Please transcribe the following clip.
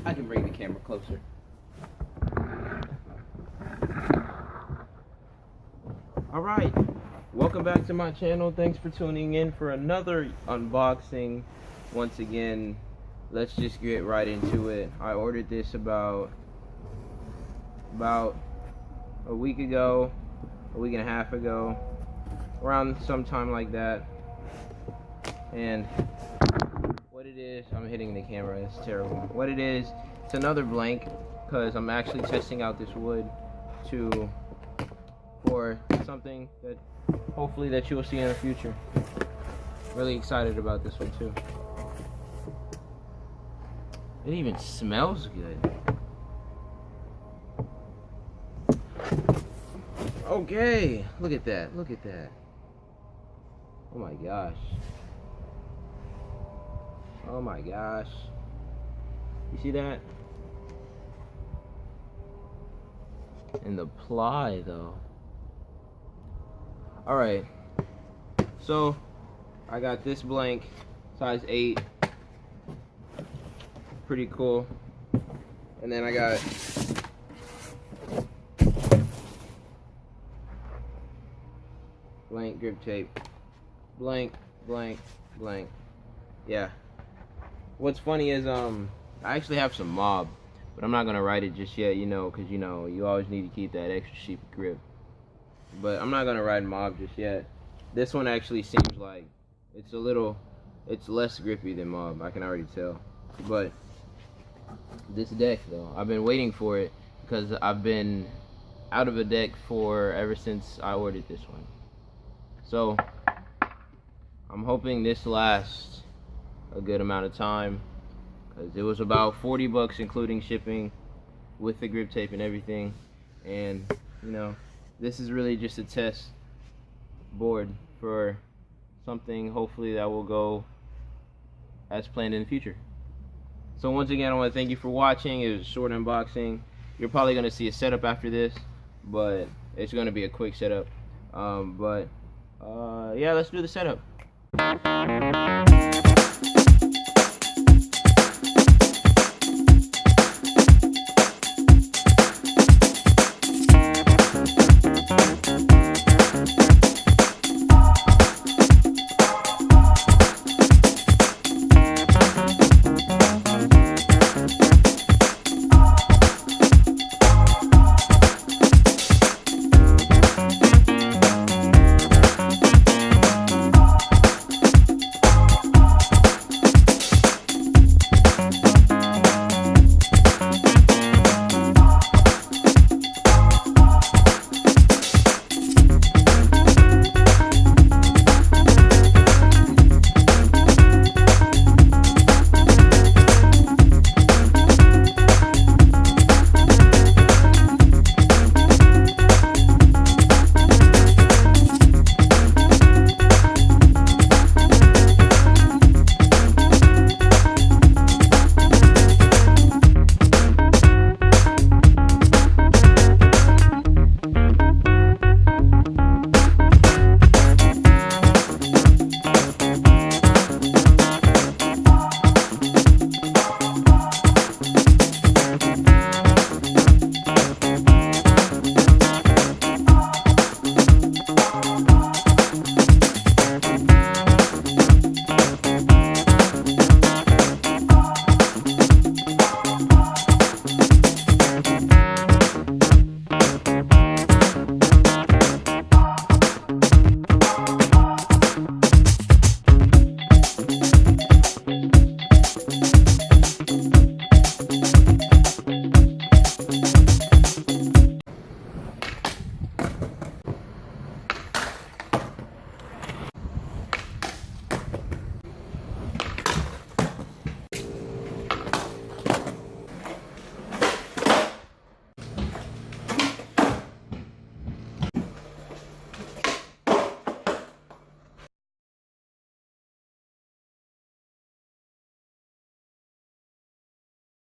I can bring the camera closer. Alright, welcome back to my channel. Thanks for tuning in for another unboxing. Once again, let's just get right into it. I ordered this about a week ago, a week and a half ago, around sometime like that. And what it is, I'm hitting the camera, it's terrible. What it is, it's another blank, because I'm actually testing out this wood for something that hopefully that you will see in the future. Really excited about this one too. It even smells good. Okay, look at that, look at that. Oh my gosh. Oh my gosh. You see that? And the ply though. Alright. So I got this blank, size 8. Pretty cool. And then I got blank grip tape. Blank, blank, blank. Yeah. What's funny is I actually have some mob, but I'm not gonna write it just yet, because you always need to keep that extra sheet grip. But I'm not gonna write mob just yet. This one actually seems like it's less grippy than mob. I can already tell. But this deck though, I've been waiting for it because I've been out of a deck ever since I ordered this one. So I'm hoping this lasts a good amount of time, because it was about 40 bucks including shipping with the grip tape and everything. And this is really just a test board for something hopefully that will go as planned in the future. So once again, I want to thank you for watching. It was a short unboxing. You're probably going to see a setup after this, but it's going to be a quick setup. Yeah, let's do the setup.